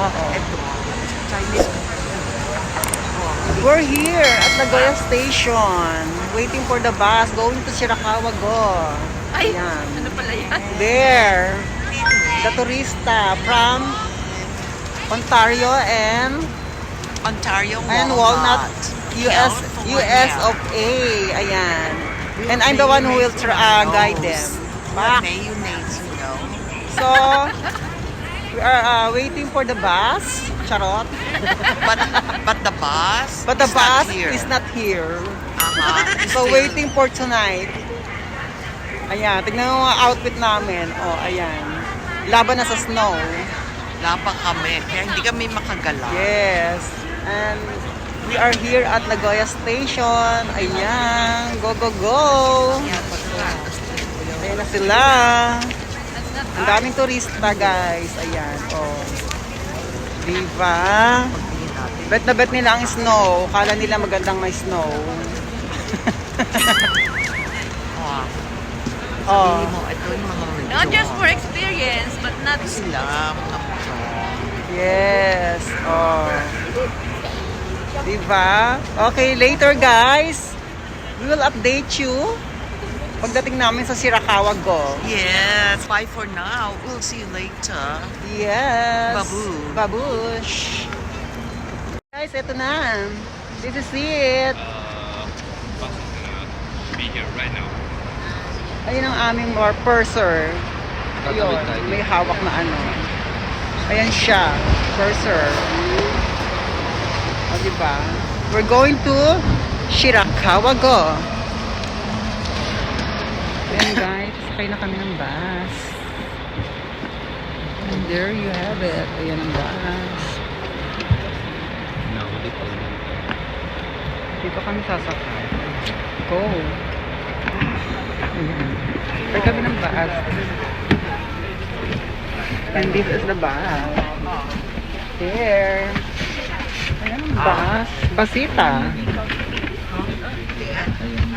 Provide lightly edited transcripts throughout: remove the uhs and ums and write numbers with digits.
Oo. Ito, Chinese. We're here at Nagoya Station, waiting for the bus going to Shirakawa Go. Ay, Ayan. ano pala yan? There, the turista from Ontario and Walnut, US of A. Ayan. And I'm the one who will guide them. Back. Mayonnaise, you know. So, we are waiting for the bus. Charot. But the bus But the is bus not here. is not here. It's So, still- waiting for tonight. Ayan, tignan mo ang outfit namin. Oh, ayan. Laban na sa snow. Labang kami, kaya hindi kami makagalaw. Yes. And we are here at Nagoya Station. Ayan. Go, go, go. Ayan na sila. Ang daming turista, guys. Ayan. Oh. Diba? Bet na bet nila ang snow. Kala nila magandang may snow. Oh. Sabihin mo, ito yung mga medyo. Not just for experience, but not Sila, mga medyo. Yes. Oh. Diba? Okay, later guys. We will update you pagdating namin sa Shirakawa Go. Yes, bye for now. We'll see you later. Yes. Babu. Babush. Guys, eto na. This is it. Bus is gonna be here right now. Ayun ang aming more purser. Ayun, may hawak na ano. Ayan siya. Purser. O, diba? We're going to Shirakawa Go. Ayan guys, sakay na kami ng bus. And there you have it. Ayan ang bus. No, dito. Dito kami sasakay. Go. Ayan. Sakay kami ng bus. And this is the bus. There. Ayan ang bus. Basita.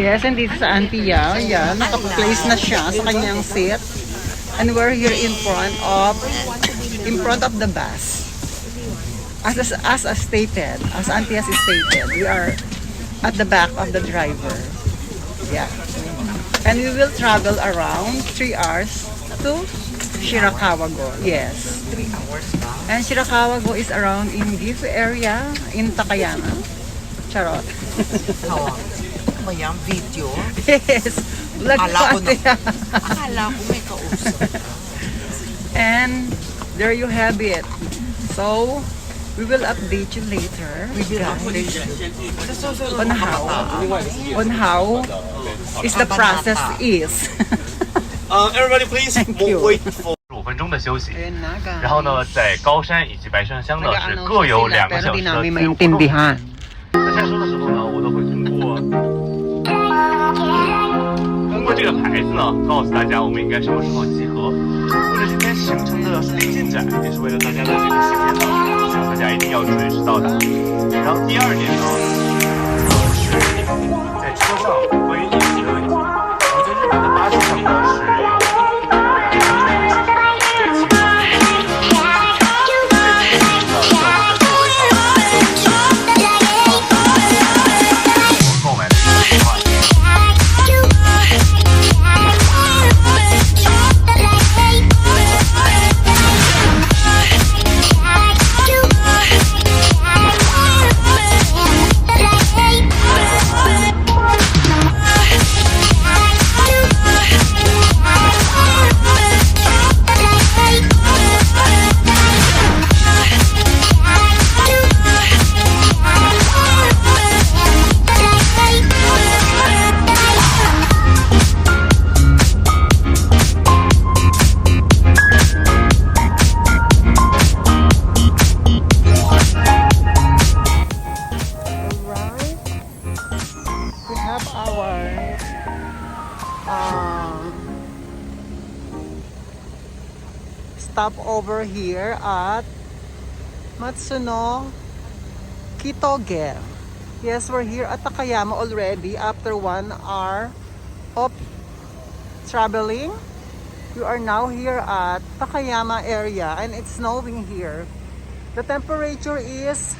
Yes, and this is Auntie Yao. Ayan, naka-place na siya sa kanyang seat. And we're here in front of the bus. As stated, as Auntie has stated, we are at the back of the driver. Yeah. And we will travel around 3 hours to Shirakawa Go. Yes. 3 hours ba? And Shirakawa Go is around in this area in Takayama. Charot. Hawak. Mayang video. Yes. Vlog Akala ko pa siya. Akala ko may kausap. And there you have it. So, we will update you later. We will update you. On how is the process is. Everybody, please Thank you. wait for. 15分钟的休息。 Ayun na, guys.然后呢，在高山以及白山乡呢是 Nag-ano 各有2 sila, 个 pero 小 di 时的 namin 自由活动。 maintindihan. 在下车的时候呢，我都会通过这个牌子呢，告诉大家我们应该什么时候集合。为了今天行程的顺利进展，也是为了大家的这个时间呢，希望大家一定要准时到达。然后第2点呢，是在车上关于饮食的问题。然后在日本的巴士上呢是有。购买的一个计划。Alright. We have our stop over here at Matsuno Kitoge. Yes, we're here at Takayama already after 1 hour of traveling. We are now here at Takayama area and it's snowing here. The temperature is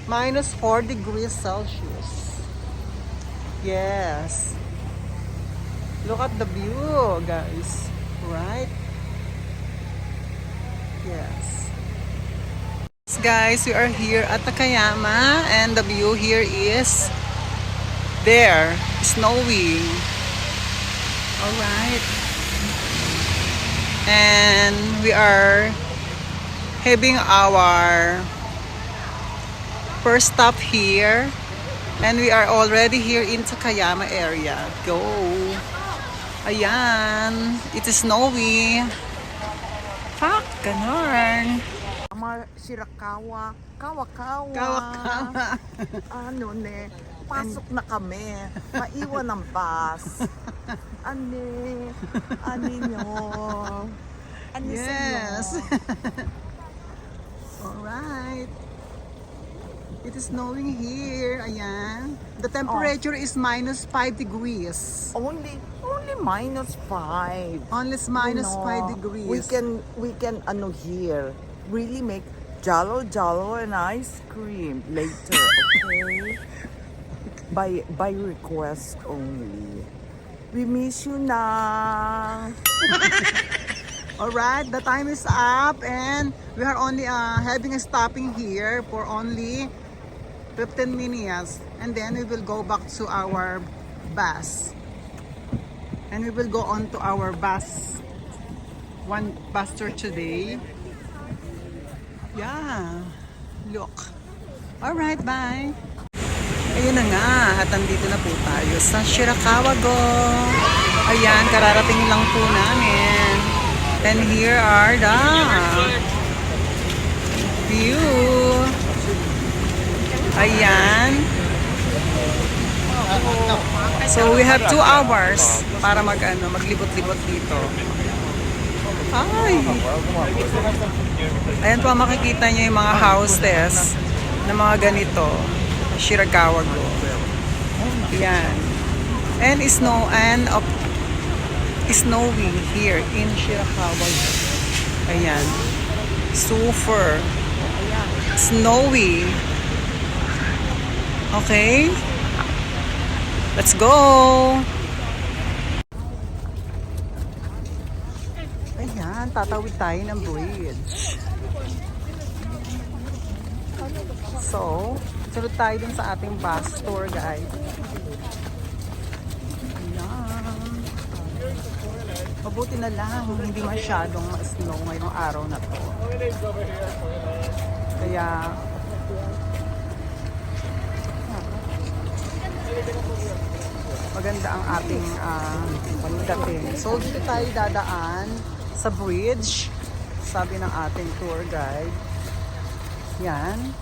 -4 degrees Celsius. Yes. Look at the view, guys. Right? Yes. Guys, we are here at Takayama and the view here is there, snowing. Alright. And we are having our first stop here. And we are already here in Takayama area. Go! Ayan! It is snowy. Fuck! Ganon! Shirakawa, Kawakawa. Kawakawa. Ano ne, pasok na kami. Maiwan ang bus. Ani nyo. Ani Yes! sa Alright. It is snowing here. Ayan. The temperature is -5 degrees. Only -5. Only You -5 know, degrees. We can here really make Jalo and ice cream later, okay? By request only. We miss you na. Alright, the time is up and we are only having a stopping here for only 15 minutes and then we will go back to our bus. And we will go on to our bus. One bus tour today. Yeah. Look. Alright, bye. Ayun na nga, at andito na po tayo sa Shirakawa-go. Ayan, kararating lang po namin. And here are the view. Ayan. So we have 2 hours para maglibot-libot dito. Ay! Ayan po, makikita nyo yung mga houses na mga ganito. Shirakawa-go. Ayan. And snowing here in Shirakawa-go. Ayan. Super snowy. Okay? Let's go! Ayan, tatawid tayo ng bridge. So, sunod tayo dun sa ating bus tour guide. Ayan. Mabuti na lang, hindi masyadong ma-snow ngayong araw na to. Kaya, maganda ang ating pagdating. So, dito tayo dadaan sa bridge, sabi ng ating tour guide. Yan.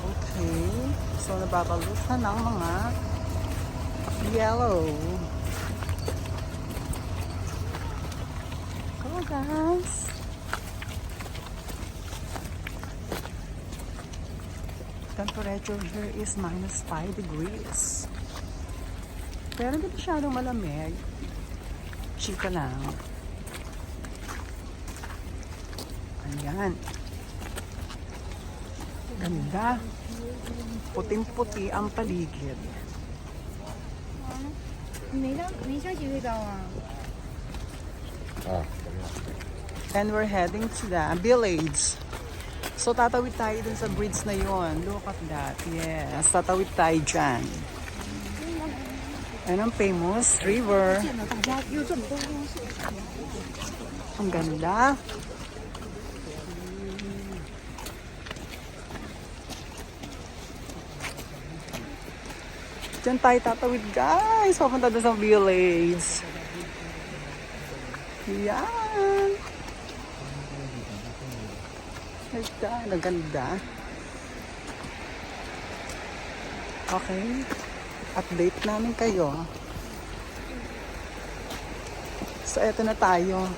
Okay. So, nababalot na ng mga yellow. Go, guys! Temperature here is -5 degrees. Pero hindi masyadong malamig. Chika lang. Ayan. Ganda. Puting-puti ang paligid. And we're heading to the village. So, tatawid tayo dun sa bridge na yon. Look at that. Yes, tatawid tayo dyan. Ayan ang famous river. Ang ganda. Diyan tayo tatawid, guys. Papunta doon sa village. Yan. Ang ganda. Okay. Update namin kayo. So, eto na tayo.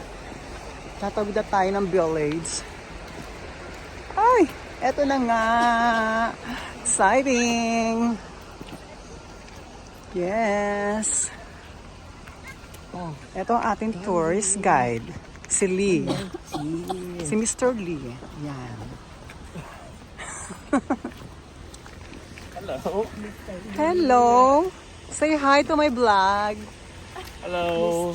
Tatawid na tayo ng village. Ay! Eto na nga. Exciting! Yes. Oh, eto ang ating tourist guide. Si Lee. Si Mr. Lee. Yan. Hello. Hello. Say hi to my vlog. Hello.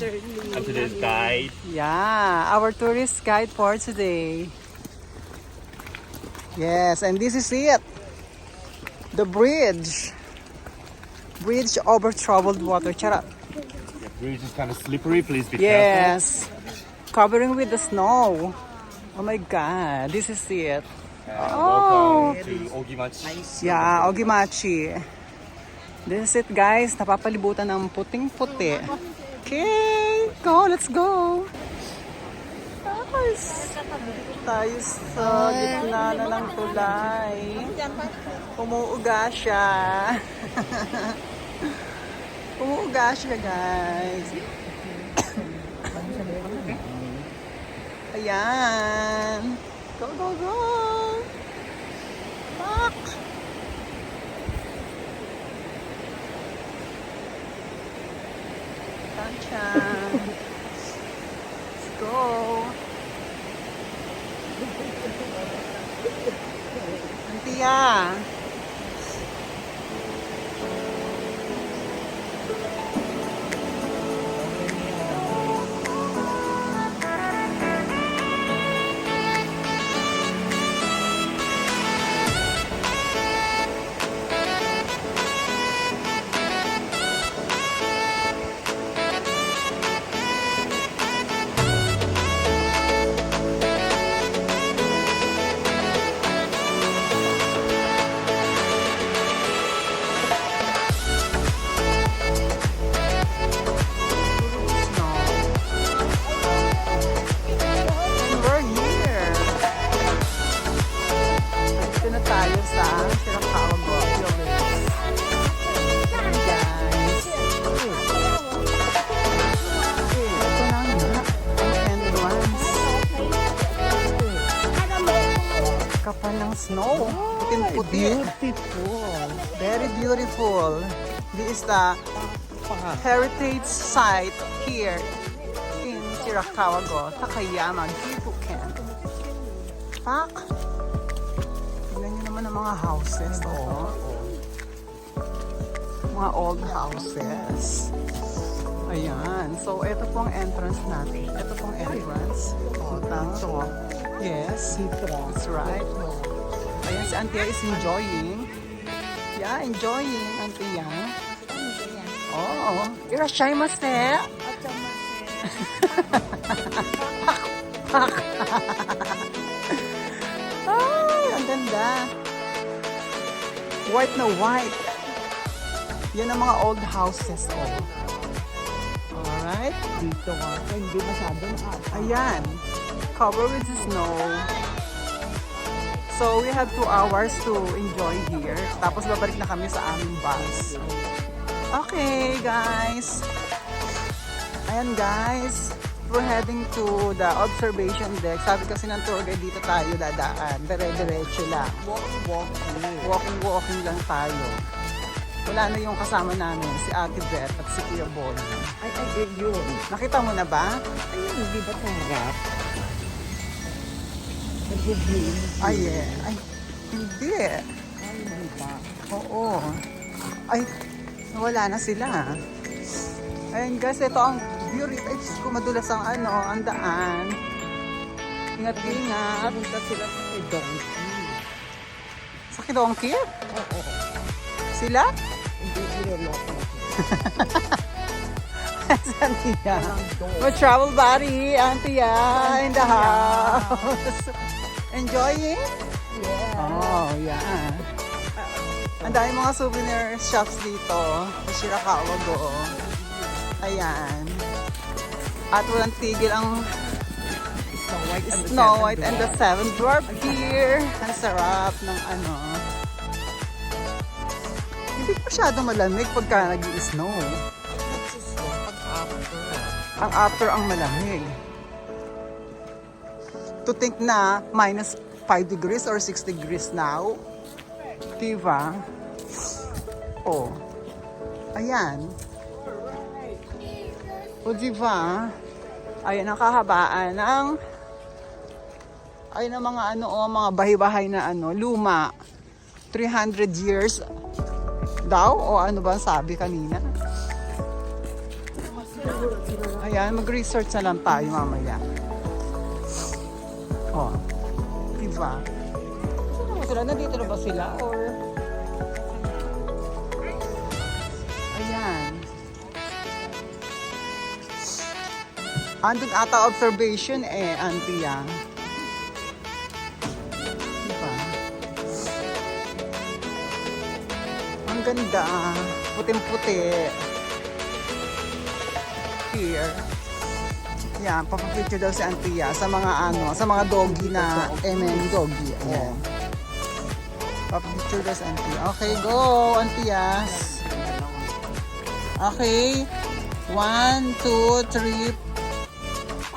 I'm today's guide. Yeah, our tourist guide for today. Yes, and this is it. The bridge. Bridge over troubled water. Shut up. The bridge is kind of slippery. Please be careful. Yes. Covering with the snow. Oh my God, this is it. Welcome to Ogimachi. Yeah, Ogimachi. This is it, guys. Napapalibutan ng puting-puti. Okay, go, let's go. Guys, tayo sa gitna na ng tulay. Umuuga siya. Umuuga siya, guys. Ayan. Go, go, go. Back. Tanchan. Let's go. Antia. Kapal ng snow. Puting-puti. Beautiful. Very beautiful. This is the heritage site here in Shirakawa-go, Takayama, Gifuken. Pak! Tignan nyo naman ang mga houses. Oh. Mga old houses. Ayan. So, ito pong entrance natin. Ito pong entrance. Oh, tanto. Yes, that's right. Ayan, si Antia is enjoying. Yeah, enjoying, Antia. Oh, irashaimase. Ay, ang ganda. White na white. Yan ang mga old houses, oh. Alright. Dito nga. Hindi masyadong Ayan. Covered with the snow. So, we have 2 hours to enjoy here. Tapos, babalik na kami sa aming bus. Okay, guys. Ayan, guys. We're heading to the observation deck. Sabi kasi ng tour guide, dito tayo dadaan. Dire-diretso lang. Walking lang tayo. Wala na yung kasama namin, si Ate Beth at si Kuya Bon. Ay, yun. Nakita mo na ba? Ayun, hindi ba tarap? Ay, ay, hindi. Ay, hindi ba? Oo. Ay, nawala na sila. Ayun guys, ito ang beauty. Ay, Diyos ko, madulas ang ang daan. Ingat-ingat. Punta sila sa Donkey. Sa Kidongki? Oo. Sila? Hindi niloloko. Saan niya? My travel buddy, Antia, in the house. Enjoying? Yeah. Oh, yeah. Ang dami mga souvenir shops dito sa Shirakawa-go. Ayan. At walang tigil ang Snow White and the Seven Dwarf here. Ang sarap ng Hindi masyadong malamig pagka nag-i-snow. Ang after ang malamig. To think na minus 5 degrees or 6 degrees now. Diba? Oh. Ayan. O diba? Ayan ang kahabaan ng mga ano, mga bahay-bahay na ano, luma. 300 years daw o ano ba sabi kanina? Ayan, mag-research na lang tayo mamaya. Oh. Diba? Saan ba sila? Nandito na ba sila? Or ayan. Andun ata observation auntie ah. Diba? Ang ganda. Puting-puti. Here. Yan, papapicture daw si auntie sa mga ano, sa mga doggy na doggy. Ayan. Papapicture daw si auntie. Okay, go, auntie. Okay. 1, 2, 3.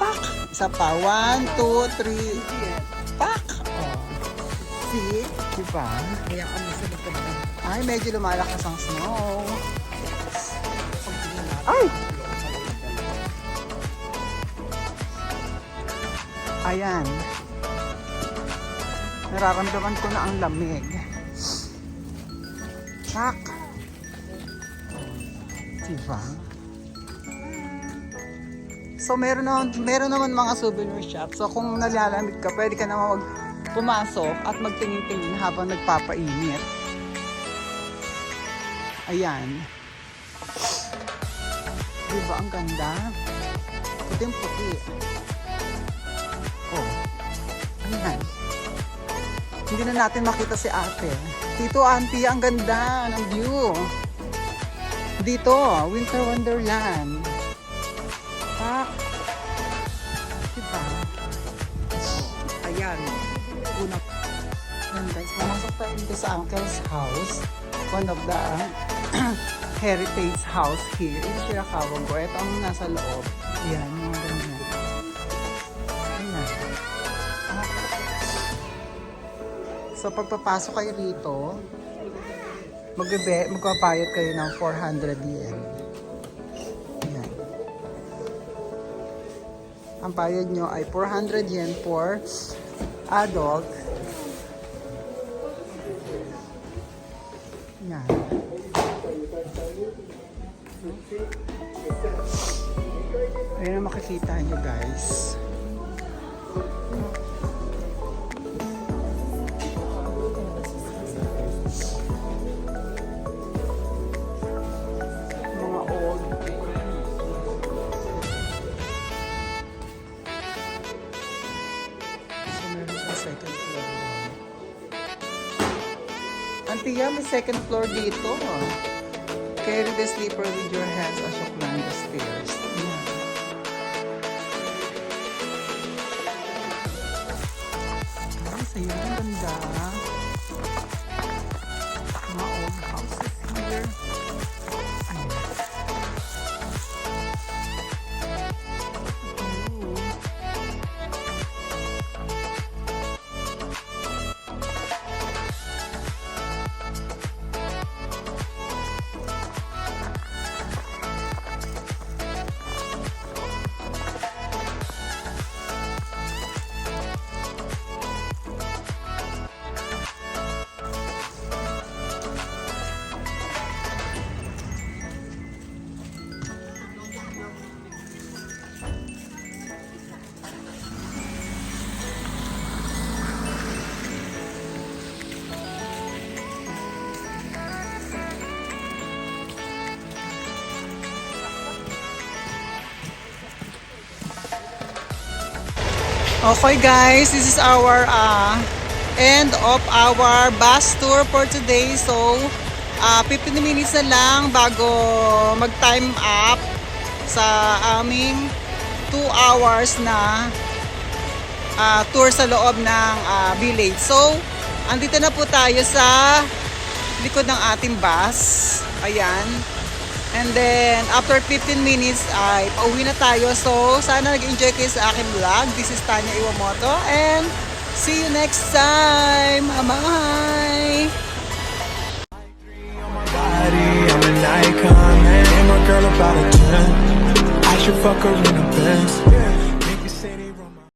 Pak! Isa pa. 1, 2, 3. Pak! Oh. See? Diba? Ay, medyo lumalakas ang snow. Ay! Ayan. Nararamdaman ko na ang lamig. Pak! Diba? So meron naman mga souvenir shop. So kung nalalamig ka, pwede ka naman pumasok at magtingin-tingin habang nagpapainit. Ayan. Diba ang ganda? Puting-puti. Oh. Ayan. Hindi na natin makita si ate. Dito, auntie, ang ganda ng view. Dito, Winter Wonderland. Pak. Diba? Ayan. Una. Ayan guys, pumasok tayo dito sa uncle's house. One of the heritage house here. Ito siya nakawag ko. Ito ang nasa loob. Ayan, mga ganyan. Ayan. So, pagpapasok kayo rito, magpapayot kayo ng 400 yen. Ayan. Ang bayad nyo ay 400 yen for adult. Ayan. Ayan ang makikita nyo guys. Mga old. So meron sa second floor. Antiya, may second floor dito. Carry the sleeper with your hands as you climb the stairs. Ayan. Guys, ayan, ang ganda. Mga old houses here. Ayan. Ooh. Okay guys, this is our end of our bus tour for today. So, 15 minutes na lang bago mag-time up sa aming 2 hours na tour sa loob ng village. So, andito na po tayo sa likod ng ating bus. Ayan. And then, after 15 minutes, ay pauwi na tayo. So, sana nag-enjoy kayo sa aking vlog. This is Tanya Iwamoto. And, see you next time. Bye! I'm an icon, man. Ain't my girl about a 10. I should fuck her in a Benz.